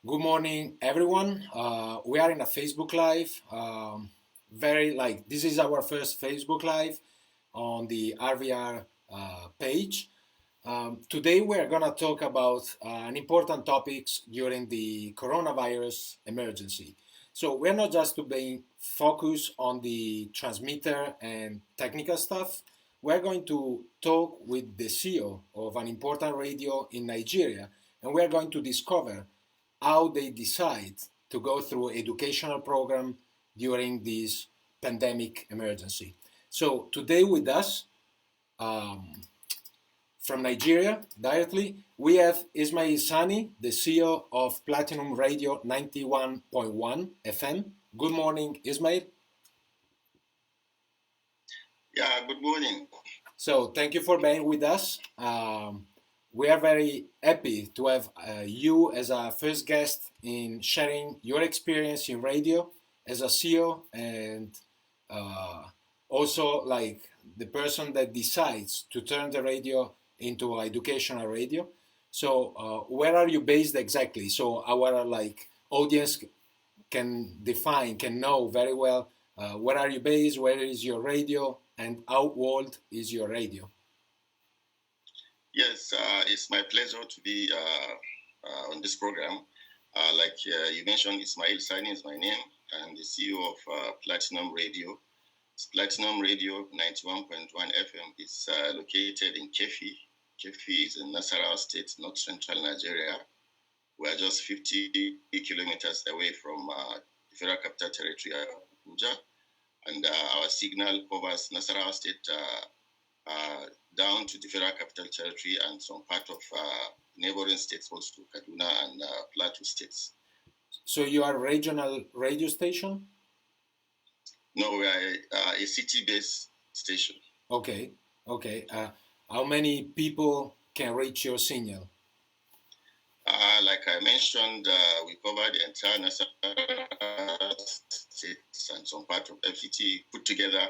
Good morning, everyone. We are in a Facebook Live. This is our first Facebook Live on the RVR page. Today we are going to talk about an important topics during the coronavirus emergency. So we're not just to be focused on the transmitter and technical stuff. We're going to talk with the CEO of an important radio in Nigeria, and we're going to discover how they decide to go through educational program during this pandemic emergency. So today with us um, from Nigeria directly, we have Ismail Sani, the CEO of Platinum Radio 91.1 FM. Good morning, Ismail. Yeah, good morning. So thank you for being with us. We are very happy to have you as our first guest in sharing your experience in radio as a CEO and uh, also like the person that decides to turn the radio into educational radio. So where are you based exactly? So our like audience can know very well where are you based, where is your radio, and how old is your radio. Yes, it's my pleasure to be on this program. Like you mentioned, Ismail Sani is my name. I'm the CEO of Platinum Radio. It's Platinum Radio 91.1 FM. It's located in Kefi. Kefi is in Nasarawa State, north central Nigeria. We're just 50 kilometers away from the Federal Capital Territory, Abuja. And our signal covers Nasarawa State down to the Federal Capital Territory and some part of neighboring states, also Kaduna and Plateau states. So you are a regional radio station? No, we are a city-based station. Okay, okay. How many people can reach your signal? Like I mentioned, we cover the entire Nasarawa states and some part of FCT put together.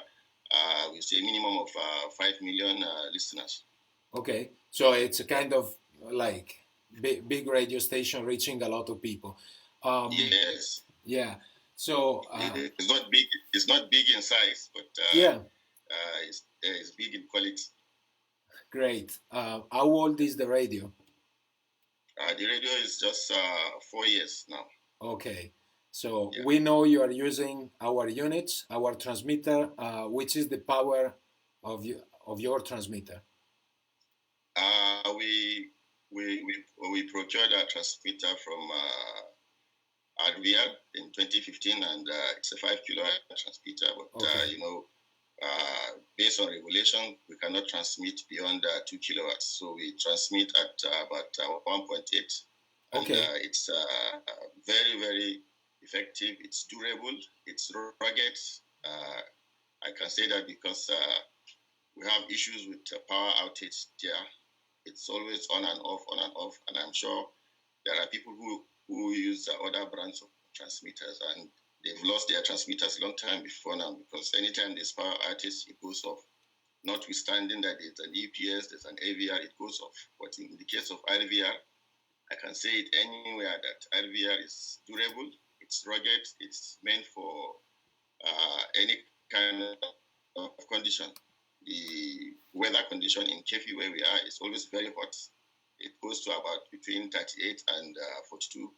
We say a minimum of 5 million listeners. Okay, so it's a kind of like big radio station reaching a lot of people. Yes. Yeah. So it's not big. It's not big in size, but yeah, it's big in quality. Great. How old is the radio? The radio is just 4 years now. Okay. So we know you are using our units, our transmitter. Which is the power of your transmitter? We procured a transmitter from RVR in 2015, and it's a 5 kilowatt transmitter. But based on regulation, we cannot transmit beyond 2 kilowatts. So we transmit at about 1.8. Okay. And it's very, very effective. It's durable. It's rugged. I can say that because we have issues with power outage there. It's always on and off, and I'm sure there are people who use other brands of transmitters, and they've lost their transmitters a long time before now, because anytime there's power outage, it goes off. Notwithstanding that there's an EPS, there's an AVR, it goes off. But in the case of RVR, I can say it anywhere that RVR is durable, it's rugged, it's meant for any kind of condition. The weather condition in Kefi where we are is always very hot. It goes to about between 38 and 42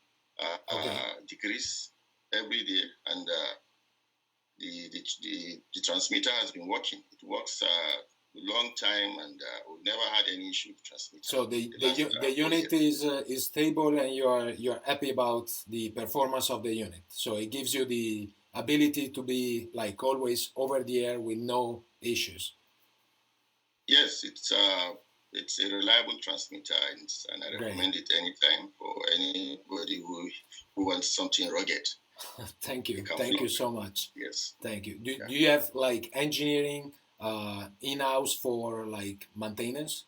degrees every day, and the transmitter has been working. It works a long time, and we've never had any issue with transmitter. So the unit is stable, and you're happy about the performance of the unit. So it gives you the ability to be like always over the air with no issues. Yes, it's a reliable transmitter, and I recommend it anytime for anybody who wants something rugged. Thank you so much. Yes, thank you. Do you have like engineering in-house for like maintenance?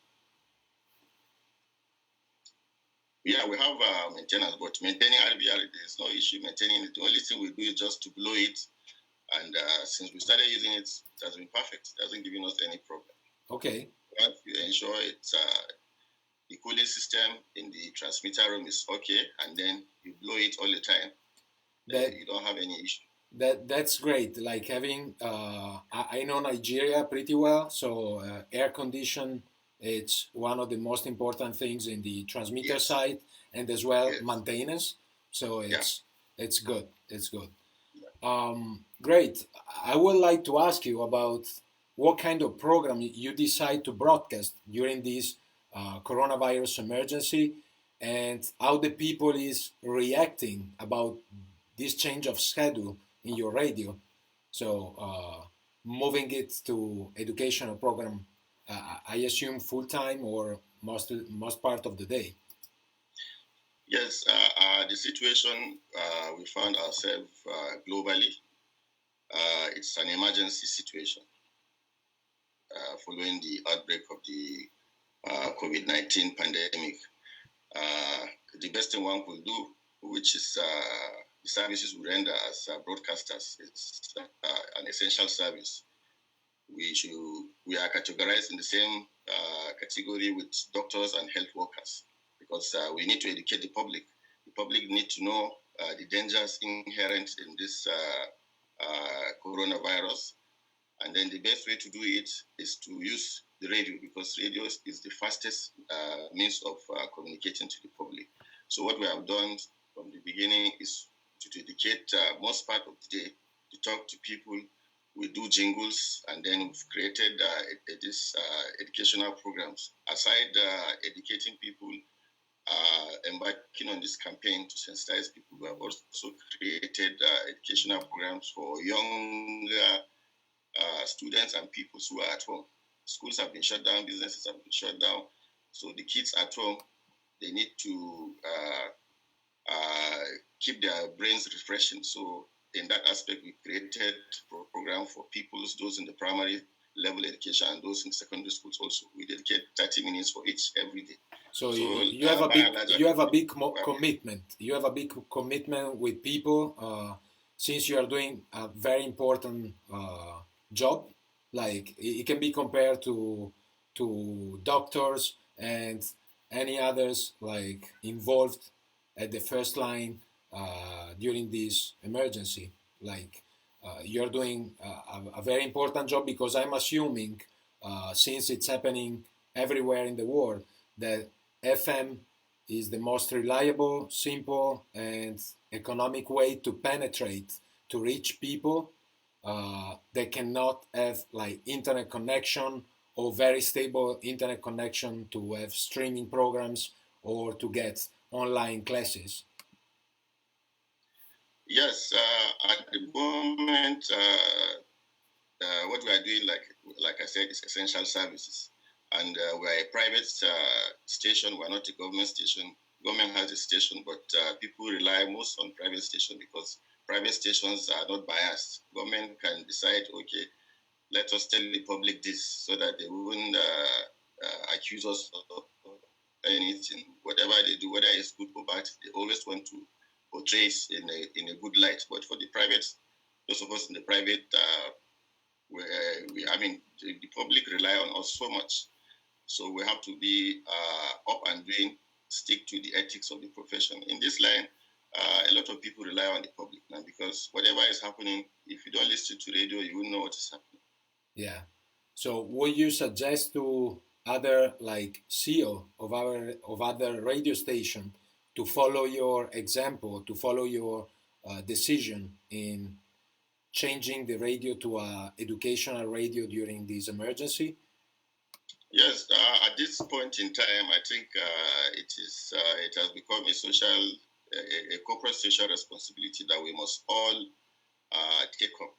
Yeah, we have maintenance, but maintaining RVR, there's no issue maintaining it. The only thing we do is just to blow it, and since we started using it, it has been perfect. It hasn't given us any problem. Okay. Once you ensure it's the cooling system in the transmitter room is okay, and then you blow it all the time. That You don't have any issue. that's great. Like having I know Nigeria pretty well, so air condition it's one of the most important things in the transmitter Yes, side, and as well yes, maintenance. So yeah. it's good. It's good. Great. I would like to ask you about what kind of program you decide to broadcast during this coronavirus emergency, and how the people is reacting about this change of schedule in your radio. So moving it to educational program, I assume full time or most part of the day. Yes, the situation we found ourselves globally, it's an emergency situation following the outbreak of the COVID-19 pandemic. The best thing one could do, which is the services we render as broadcasters, is an essential service. We are categorized in the same category with doctors and health workers because we need to educate the public. The public need to know the dangers inherent in this coronavirus, and then the best way to do it is to use the radio because radio is the fastest means of communicating to the public. So what we have done from the beginning is to dedicate most part of the day to talk to people. We do jingles, and then we've created this educational programs. Aside educating people, embarking on this campaign to sensitize people, we have also created educational programs for young students and people who are at home. Schools have been shut down, businesses have been shut down. So the kids at home, they need to keep their brains refreshing. So in that aspect, we created a program for people, those in the primary level education and those in secondary schools also. We dedicate 30 minutes for each every day. So you have a big commitment. You have a big commitment with people since you are doing a very important job. Like it can be compared to doctors and any others like involved at the first line during this emergency. Like you're doing a very important job because I'm assuming since it's happening everywhere in the world that FM is the most reliable, simple, and economic way to penetrate to reach people that cannot have like internet connection or very stable internet connection to have streaming programs or to get online classes. Yes, at the moment, what we are doing, like I said, is essential services, and we are a private station. We are not a government station. Government has a station, but people rely most on private station because private stations are not biased. Government can decide, okay, let us tell the public this so that they won't accuse us of anything. Whatever they do, whether it's good or bad, they always want to portray it in a good light. But for the private, those of us in the private, the public rely on us so much. So we have to be up and doing, stick to the ethics of the profession. In this line, a lot of people rely on the public now because whatever is happening, if you don't listen to radio, you won't know what is happening. Yeah. So would you suggest to other like CEO of other radio station to follow your example, to follow your decision in changing the radio to a educational radio during this emergency? Yes, at this point in time, I think it has become a corporate social responsibility that we must all take up.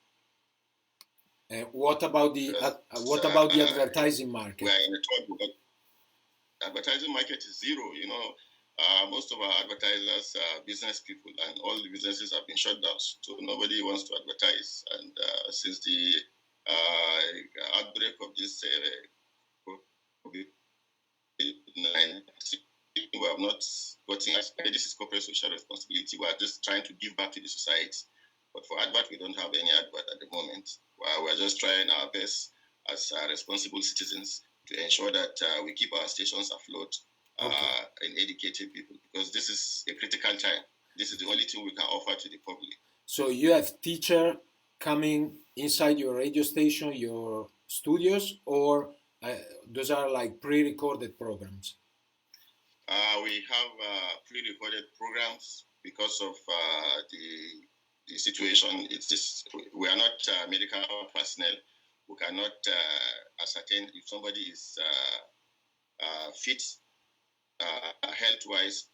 What about the advertising market? We are in a talk, but advertising market is zero. Most of our advertisers are business people, and all the businesses have been shut down. So nobody wants to advertise. And since the outbreak of this COVID-19, we have not gotten. This is corporate social responsibility. We are just trying to give back to the society. But for advert, we don't have any advert at the moment. We're just trying our best as responsible citizens to ensure that we keep our stations afloat Okay. and educating people, because this is a critical time. This is the only thing we can offer to the public. So you have teacher coming inside your radio station, your studios, or those are like pre-recorded programs? We have pre-recorded programs because of the situation. It's just, we are not medical personnel. We cannot ascertain if somebody is fit health-wise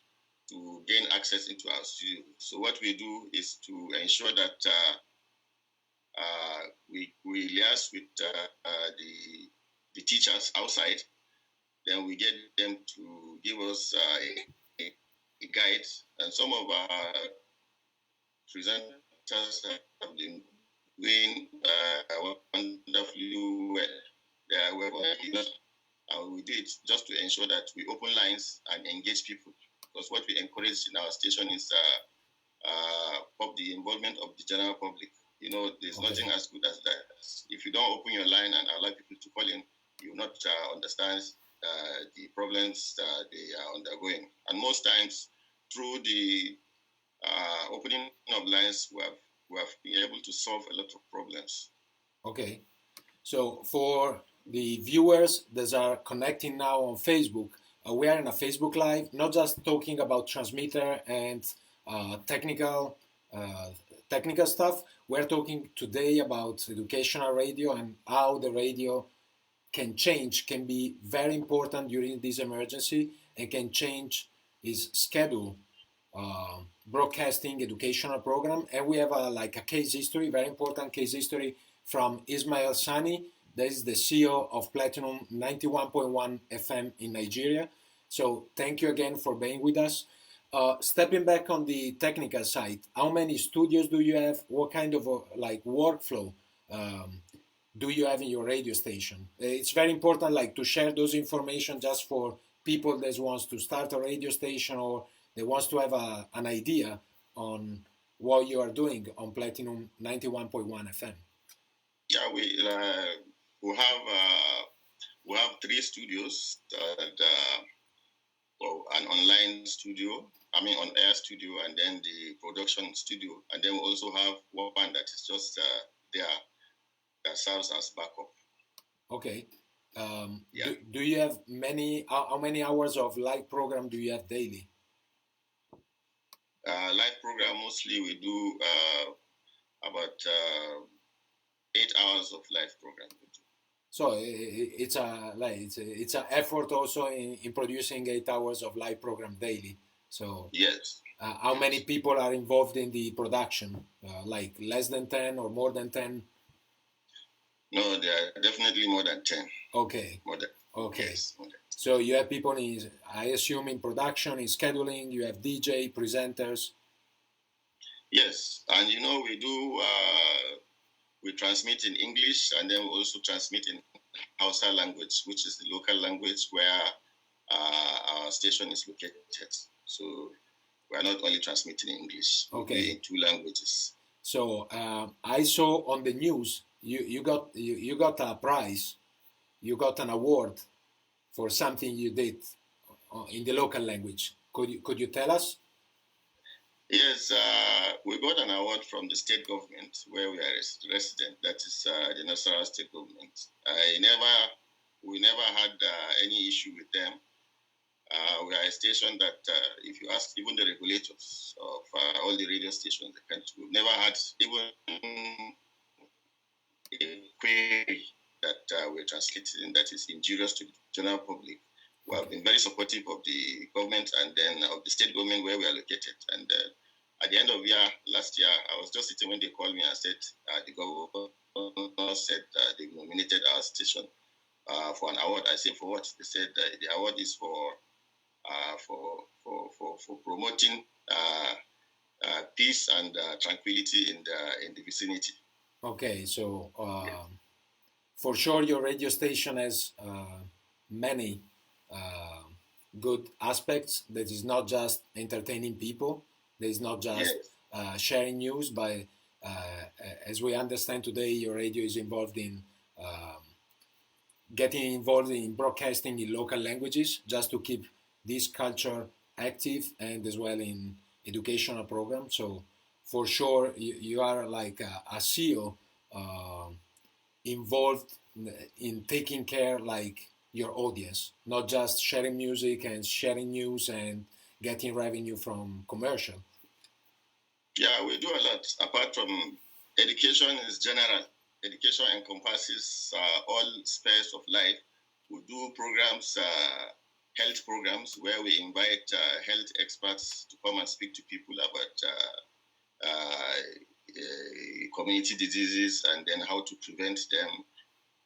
to gain access into our studio. So what we do is to ensure that we liaise with the teachers outside. Then we get them to give us a guide, and some of our presenters have been doing wonderfully well. They are well, and we do it just to ensure that we open lines and engage people. Because what we encourage in our station is the involvement of the general public. You know, there's nothing as good as that. If you don't open your line and allow people to call in, you will not understand the problems they are undergoing. And most times, through the opening of lines, we have been able to solve a lot of problems. Okay. So for the viewers that are connecting now on Facebook, we are in a Facebook Live, not just talking about transmitter and technical stuff. We're talking today about educational radio and how the radio can be very important during this emergency, and can change its schedule, broadcasting educational program. And we have a case history, very important case history from Ismail Sani. That is the CEO of Platinum 91.1 FM in Nigeria. So thank you again for being with us. Stepping back on the technical side, how many studios do you have? What kind of workflow do you have in your radio station? It's very important to share those information just for people that wants to start a radio station, or they wants to have an idea on what you are doing on Platinum 91.1 FM. Yeah, we have 3 studios, an online studio, on-air studio, and then the production studio, and then we also have one that is just there that serves as backup. Okay. Do you have how many hours of live program do you have daily? Live program, mostly we do about 8 hours of live program. So it's an effort also in producing 8 hours of live program daily. So yes. How many people are involved in the production? Less than 10 or more than 10? No, there are definitely more than 10. Okay. Okay. Yes, more than 10. So you have people I assume in production, in scheduling, you have DJ, presenters. Yes, and we transmit in English, and then we also transmit in Hausa language, which is the local language where our station is located. So we are not only transmitting in English, okay, in 2 languages. So I saw on the news you got a prize, you got an award for something you did in the local language. Could you tell us? Yes, we got an award from the state government where we are resident. That is the Nasarawa state government. We never had any issue with them. We are a station that, if you ask even the regulators of all the radio stations in the country, we've never had even a query that we're translating that is injurious to the general public. We have been very supportive of the government and then of the state government where we are located. And at the end of last year, I was just sitting when they called me and said the governor said they nominated our station for an award. I said, for what? They said the award is for promoting peace and tranquility in the vicinity. Okay, so for sure your radio station has many good aspects. That is not just entertaining people. That is not just sharing news. But as we understand today, your radio is involved in getting involved in broadcasting in local languages, just to keep this culture active and as well in educational programs. So for sure, you are like a CEO involved in taking care like your audience, not just sharing music and sharing news and getting revenue from commercial. Yeah, we do a lot. Apart from education is general. Education encompasses all spheres of life. We do programs, health programs, where we invite health experts to come and speak to people about community diseases and then how to prevent them,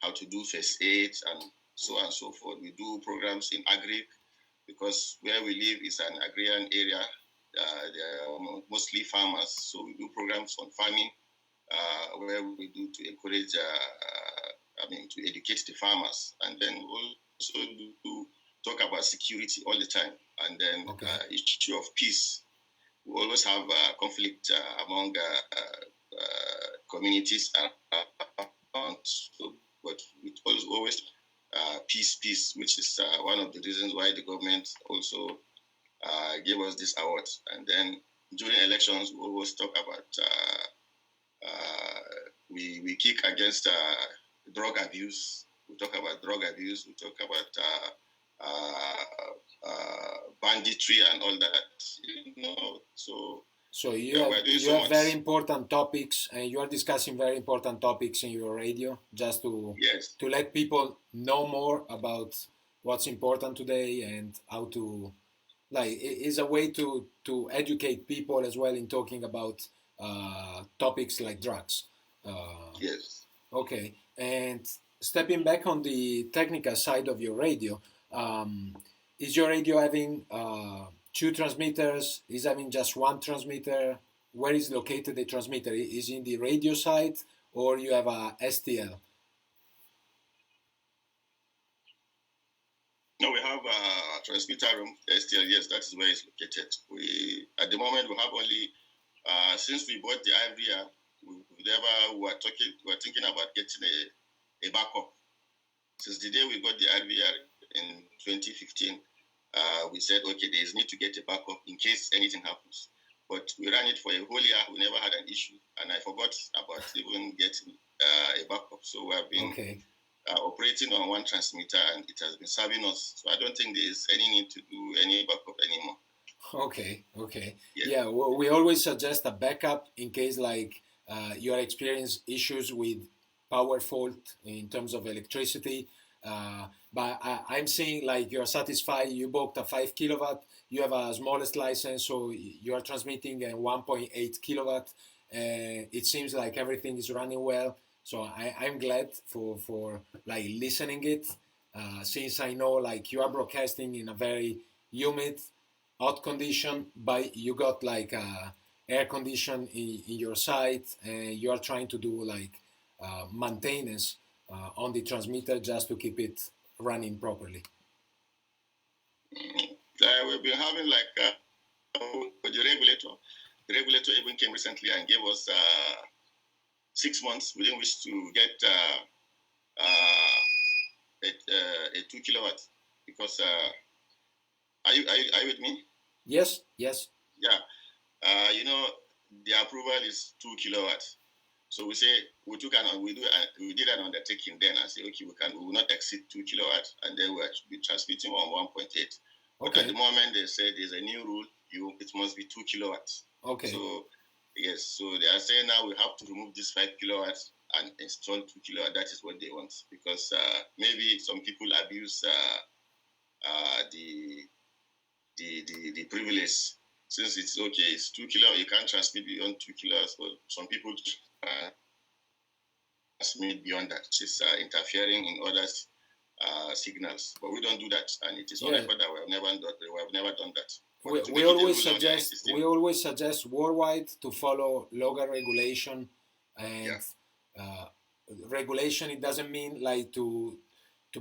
how to do first aid, and so on and so forth. We do programs in agri because where we live is an agrarian area. They are mostly farmers, so we do programs on farming where we do to encourage, to educate the farmers, and then we also do talk about security all the time, and then issue of peace. We always have conflict among communities around, but we always peace, which is one of the reasons why the government also gave us this award. And then during elections, we always talk about we kick against drug abuse. We talk about drug abuse. We talk about banditry and all that. So you have very important topics, and you are discussing very important topics in your radio, just to let people know more about what's important today and how to, like, it's a way to educate people as well in talking about topics like drugs. Yes. Okay, and stepping back on the technical side of your radio, is your radio having two transmitters? Is having just one transmitter? Where is located the transmitter? Is it in the radio side, or you have a STL? No, we have a transmitter room, STL. Yes, that is where it's located. We at the moment we have only since we bought the IVR, we were thinking about getting a backup. Since the day we got the IVR in 2015, we said, okay, there is need to get a backup in case anything happens. But we ran it for a whole year. We never had an issue, and I forgot about even getting a backup. So we have been operating on one transmitter, and it has been serving us. So I don't think there is any need to do any backup anymore. Okay. Yeah, well, we always suggest a backup in case like you are experiencing issues with power fault in terms of electricity. But I'm saying like you're satisfied, you booked a 5 kilowatt, you have a smallest license, so you are transmitting a 1.8 kilowatt. It seems like everything is running well. So I'm glad for like listening it, since I know like you are broadcasting in a very humid, hot condition, but you got like air condition in your site, and you are trying to do like maintenance on the transmitter just to keep it running properly. We've been having like the regulator. The regulator even came recently and gave us 6 months within which to get a 2 kilowatt. Because are you with me? Yes. Yeah. The approval is 2 kilowatts. So we say we did an undertaking then and say, okay, we will not exceed 2 kilowatts, and then we'll be transmitting on 1.8. But at the moment they say there's a new rule, it must be 2 kilowatts. Okay. So yes, so they are saying now we have to remove this 5 kilowatts and install 2 kilowatts. That is what they want, because maybe some people abuse the privilege. Since it's okay, it's 2 kilowatts, you can't transmit beyond 2 kilowatts, but some people transmit beyond that. It's interfering in others' signals, but we don't do that, and it is on record that we have never done that. We always suggest worldwide to follow local regulation, and regulation. It doesn't mean like to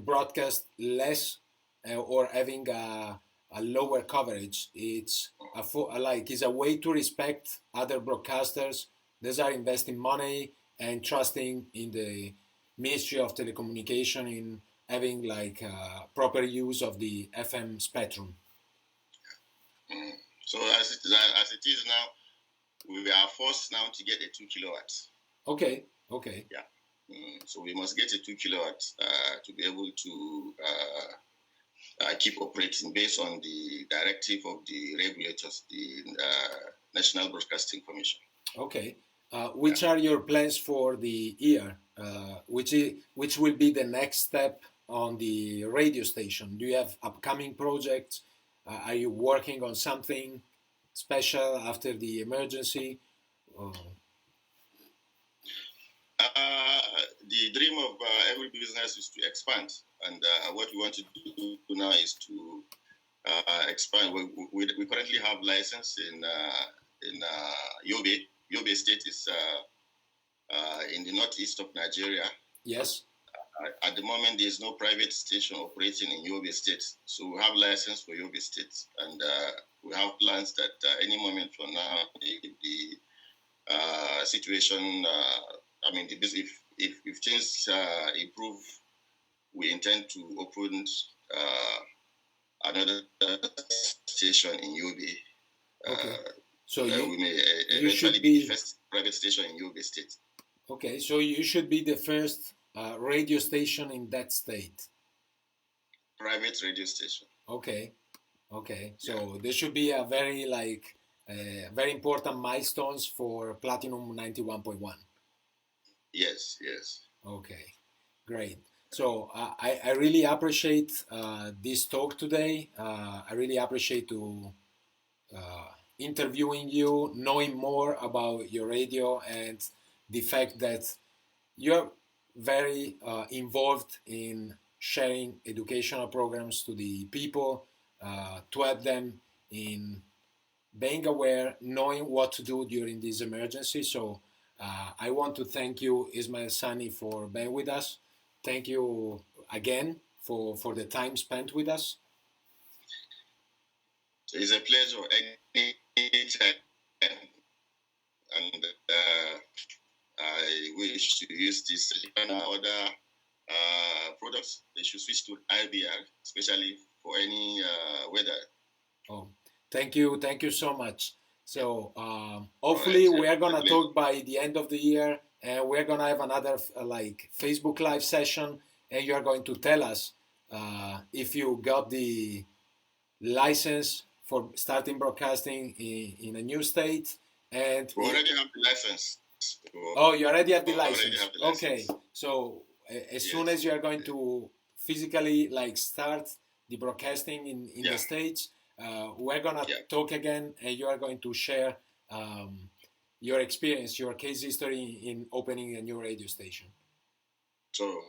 broadcast less or having a lower coverage. It's it's a way to respect other broadcasters. These are investing money and trusting in the Ministry of Telecommunication in having like proper use of the FM spectrum. Mm. So as it is now, we are forced now to get a 2 kilowatts. Okay. Okay. Yeah. So we must get a 2 kilowatts to be able to keep operating based on the directive of the regulators, the National Broadcasting Commission. Okay. Which are your plans for the year? Which will be the next step on the radio station? Do you have upcoming projects? Are you working on something special after the emergency? The dream of every business is to expand, and what we want to do now is to expand. We currently have license in Yobe. Yobe State is in the northeast of Nigeria. Yes. At the moment, there is no private station operating in Yobe State, so we have license for Yobe State, and we have plans that any moment from now, if the situation, if things improve, we intend to open another station in Yobe. Okay. So we may you should eventually be the first private station in Yobe State. Okay, so you should be the first radio station in that state. Private radio station. Okay, okay. So yeah. There should be a very important milestones for Platinum 91.1. Yes, yes. Okay, great. So I really appreciate this talk today. I really appreciate to interviewing you, knowing more about your radio, and the fact that you're very involved in sharing educational programs to the people, to help them in being aware, knowing what to do during this emergency. So I want to thank you, Ismail Sani, for being with us. Thank you again for the time spent with us. It's a pleasure anytime. And I wish to use this and other products. They should switch to IBR, especially for any weather. Oh, thank you so much. So hopefully we are gonna talk by the end of the year, and we're gonna have another Facebook Live session, and you are going to tell us if you got the license for starting broadcasting in a new state. And we already have the license. Oh, you already have the license. Okay, so as soon as you are going to physically start the broadcasting in the States, we're gonna talk again, and you are going to share your experience, your case history in opening a new radio station. So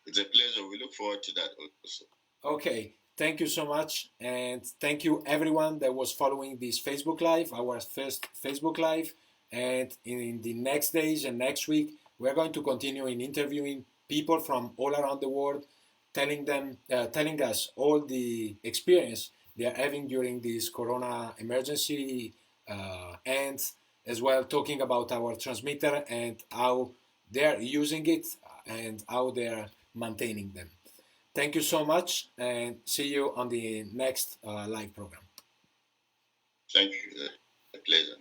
it's a pleasure. We look forward to that also. Okay, thank you so much, and thank you everyone that was following this Facebook Live, our first Facebook Live. And in the next days and next week, we're going to continue in interviewing people from all around the world, telling us all the experience they are having during this Corona emergency, and as well talking about our transmitter and how they're using it and how they're maintaining them. Thank you so much, and see you on the next live program. Thank you. A pleasure.